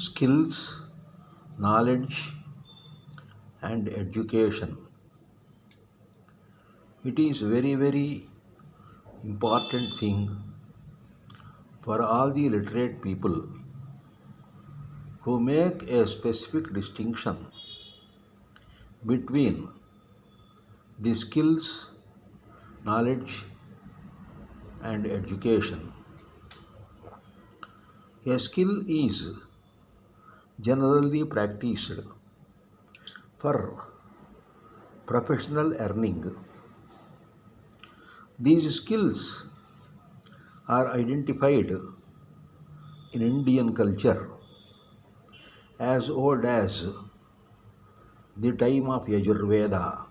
skills, knowledge, and education. It is very important thing for all the literate people to make a specific distinction between the skills, knowledge, and education. A skill is generally practiced for professional earning. These skills are identified in Indian culture as old as the time of Yajurveda.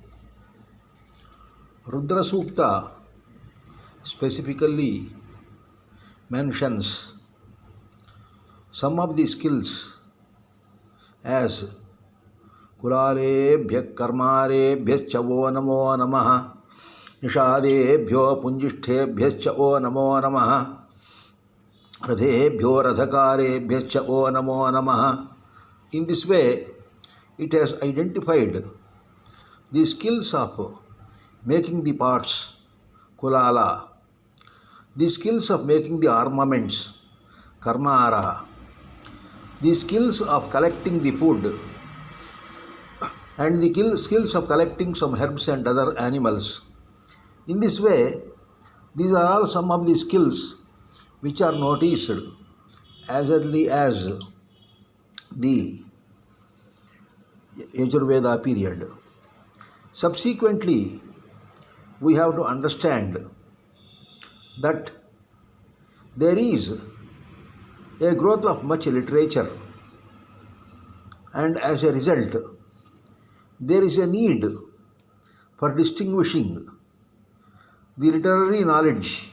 Rudra Sukta specifically mentions some of the skills as कुलालेभ्यः कर्मारेभ्यश्च वो नमो नमः निषादेभ्यो पुंजिष्ठेभ्यश्च ओ नमो नमः रथेभ्यो रथकारेभ्यश्च ओ नमो नमः. In this way, it has identified the skills of making the pots, kulala, the skills of making the armaments, karmara, the skills of collecting the food, and the skills of collecting some herbs and other animals. In this way, these are all some of the skills which are noticed as early as the Yajurveda period. Subsequently, we have to understand that there is a growth of much literature, and as a result, there is a need for distinguishing the literary knowledge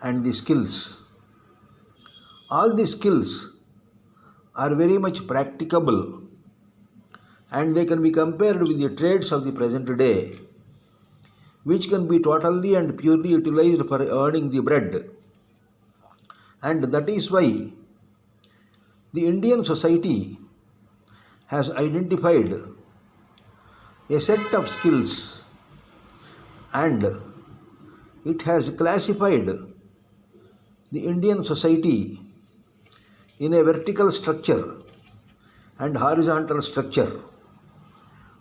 and the skills. All the skills are very much practicable, and they can be compared with the trades of the present day, which can be totally and purely utilized for earning the bread. And that is why the Indian society has identified a set of skills, and it has classified the Indian society in a vertical structure and horizontal structure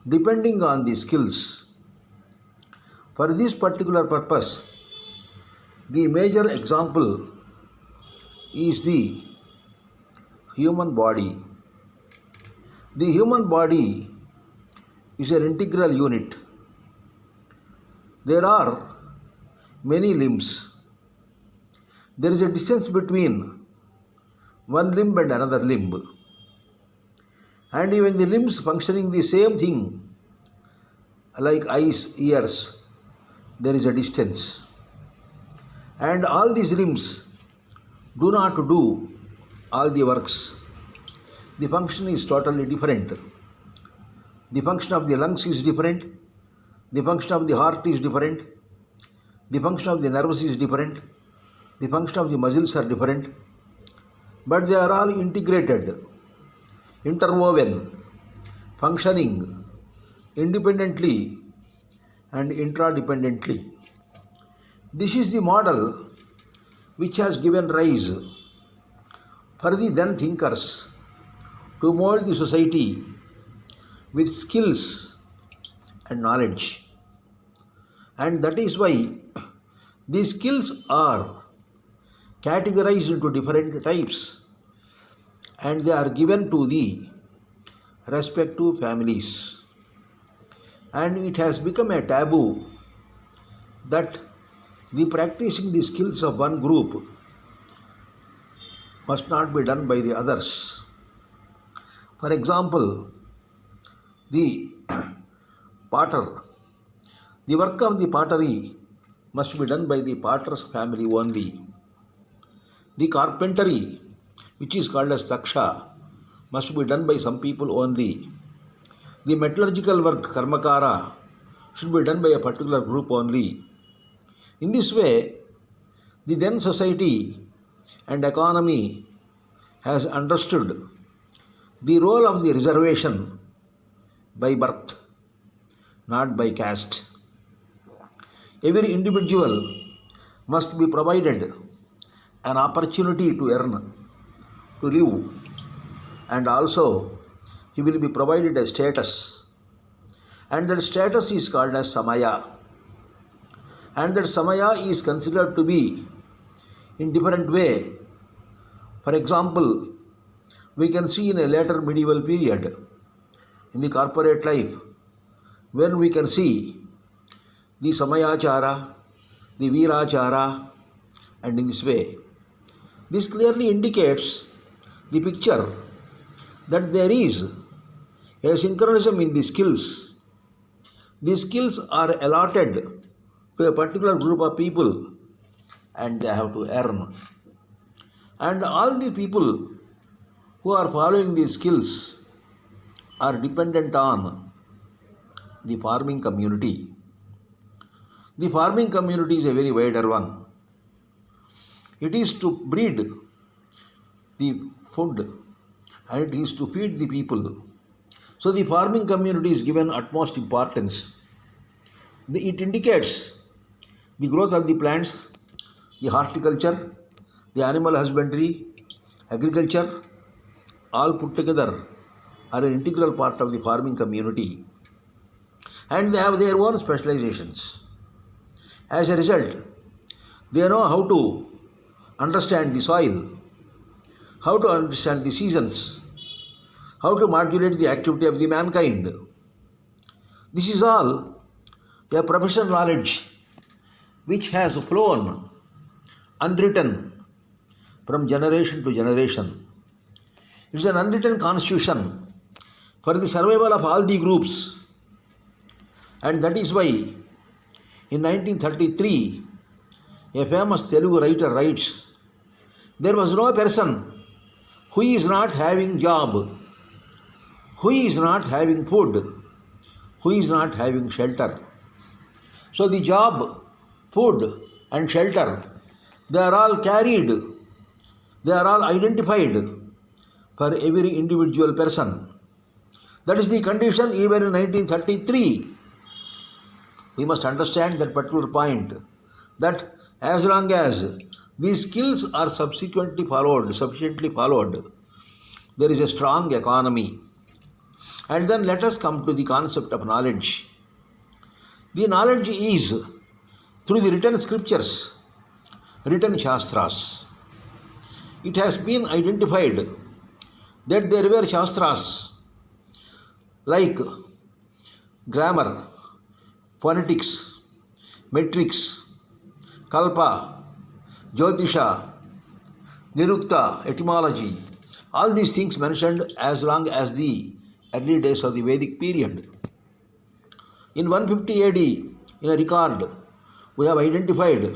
depending on the skills. For this particular purpose, the major example is the human body. The human body is an integral unit. There are many limbs. There is a distance between one limb and another limb. And even the limbs functioning the same thing, like eyes, ears, there is a distance. And all these limbs do not do all the works. The function is totally different. The function of the lungs is different. The function of the heart is different. The function of the nerves is different. The function of the muscles are different. But they are all integrated, interwoven, functioning independently and interdependently. This is the model which has given rise for the then thinkers to mold the society with skills and knowledge. And that is why these skills are categorized into different types, and they are given to the respective families. And it has become a taboo that the practicing the skills of one group must not be done by the others. For example, the potter, the work of the pottery must be done by the potter's family only. The carpentry, which is called as taksha, must be done by some people only. The metallurgical work, karmakara, should be done by a particular group only. In this way, the then society and economy has understood the role of the reservation by birth, not by caste. Every individual must be provided an opportunity to earn, to live, and also he will be provided a status. And that status is called as samaya. And that samaya is considered to be in different way. For example, we can see in a later medieval period, in the corporate life, when we can see the samayachara, the virachara, and in this way. This clearly indicates the picture that there is a synchronism in the skills. These skills are allotted to a particular group of people and they have to earn. And all the people who are following these skills are dependent on the farming community. The farming community is a very wider one. It is to breed the food and it is to feed the people. So the farming community is given utmost importance. It indicates the growth of the plants, the horticulture, the animal husbandry, agriculture, all put together are an integral part of the farming community. And they have their own specializations. As a result, they know how to understand the soil, how to understand the seasons, how to modulate the activity of the mankind. This is all a professional knowledge which has flown unwritten from generation to generation. It is an unwritten constitution for the survival of all the groups. And that is why in 1933, a famous Telugu writer writes, there was no person who is not having job, who is not having food, who is not having shelter. So the job, food and shelter, they are all carried, they are all identified for every individual person. That is the condition even in 1933. We must understand that particular point, that as long as these skills are sufficiently followed, there is a strong economy. And then let us come to the concept of knowledge. The knowledge is through the written scriptures, written shastras. It has been identified that there were shastras like grammar, phonetics, metrics, kalpa, jyotisha, nirukta, etymology, all these things mentioned as long as the early days of the Vedic period. In 150 AD, in a record, we have identified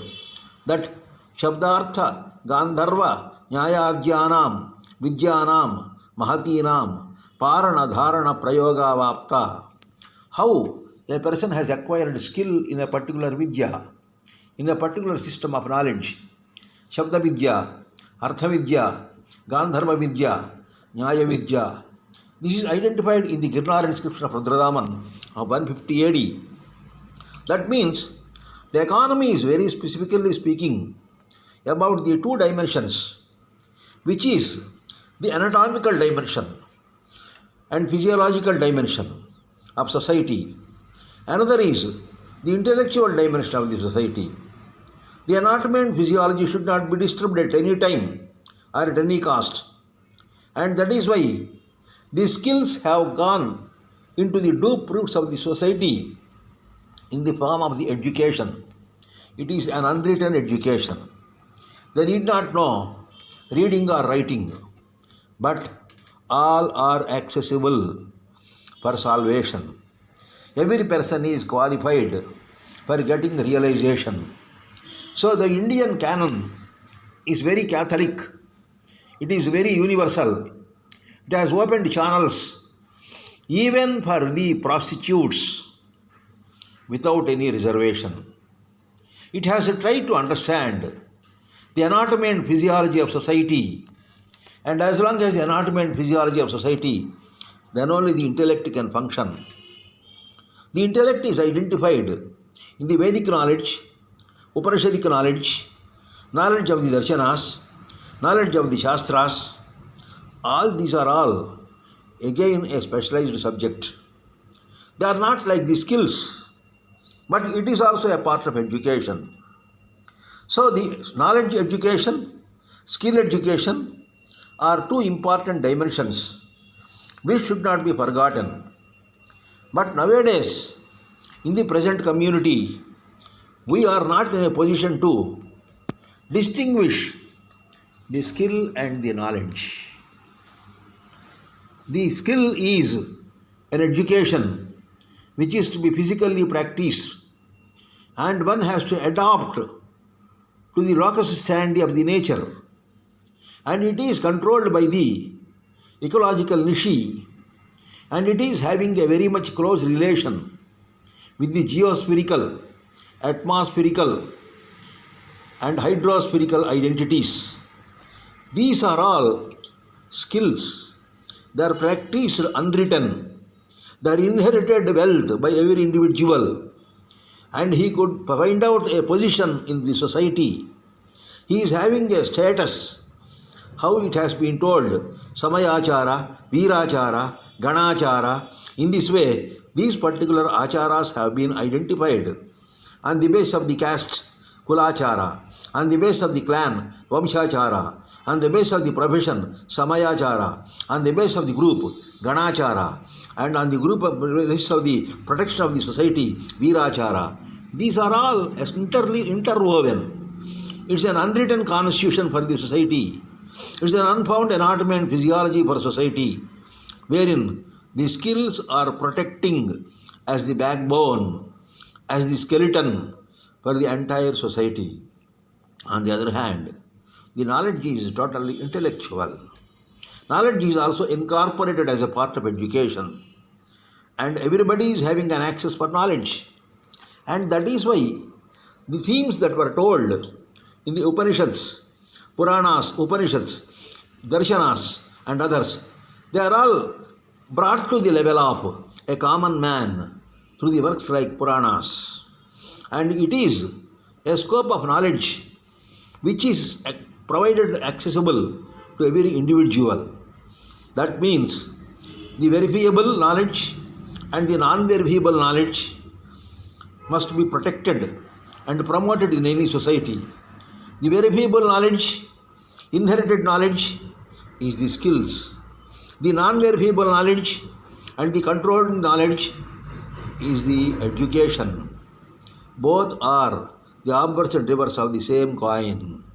that Shabdartha, Gandharva, Nyayadhyanam, Vidyanam, Mahatinam, Parana Dharana Prayoga Vapta. How a person has acquired skill in a particular vidya, in a particular system of knowledge. Shabda Vidya, Artha Vidya, Gandharva Vidya, Nyaya Vidya. This is identified in the Girnar inscription of Rudradaman of 150 AD. That means the economy is very specifically speaking about the two dimensions, which is the anatomical dimension and physiological dimension of society. Another is the intellectual dimension of the society. The anatomy and physiology should not be disturbed at any time or at any cost. And that is why these skills have gone into the deep roots of the society in the form of the education. It is an unwritten education. They need not know reading or writing, but all are accessible for salvation. Every person is qualified for getting realization. So the Indian canon is very Catholic. It is very universal. It has opened channels even for the prostitutes without any reservation. It has tried to understand the anatomy and physiology of society And as long as the anatomy and physiology of society, then only the intellect can function. The intellect is identified in the Vedic knowledge, Upanishadic knowledge, knowledge of the Darshanas, knowledge of the Shastras. All these are all again a specialized subject. They are not like the skills, but it is also a part of education. So the knowledge education, skill education are two important dimensions which should not be forgotten. But nowadays, in the present community, we are not in a position to distinguish the skill and the knowledge. The skill is an education which is to be physically practiced, and one has to adapt to the locus standi of the nature, and it is controlled by the ecological niche, and it is having a very much close relation with the geospherical, atmospherical and hydrospherical identities. These are all skills. They are practiced unwritten. They are inherited wealth by every individual, and he could find out a position in the society. He is having a status, how it has been told, Samayachara, Virachara, Ganachara. In this way, these particular acharas have been identified on the base of the caste, Kulachara, on the base of the clan, Vamshachara, on the base of the profession, Samayachara, on the base of the group, Ganachara, and on the group of basis of the protection of the society, Virachara. These are all interwoven. It's an unwritten constitution for the society. It's an unfound anatomy and physiology for society, wherein the skills are protecting as the backbone, as the skeleton for the entire society. On the other hand, the knowledge is totally intellectual. Knowledge is also incorporated as a part of education, and everybody is having an access for knowledge. And that is why the themes that were told in the Upanishads, Puranas, Upanishads, Darshanas and others, they are all brought to the level of a common man through the works like Puranas. And it is a scope of knowledge which is provided accessible to every individual. That means the verifiable knowledge and the non-verifiable knowledge must be protected and promoted in any society. The verifiable knowledge, inherited knowledge, is the skills. The non-verifiable knowledge and the controlled knowledge is the education. Both are the obverse and reverse of the same coin.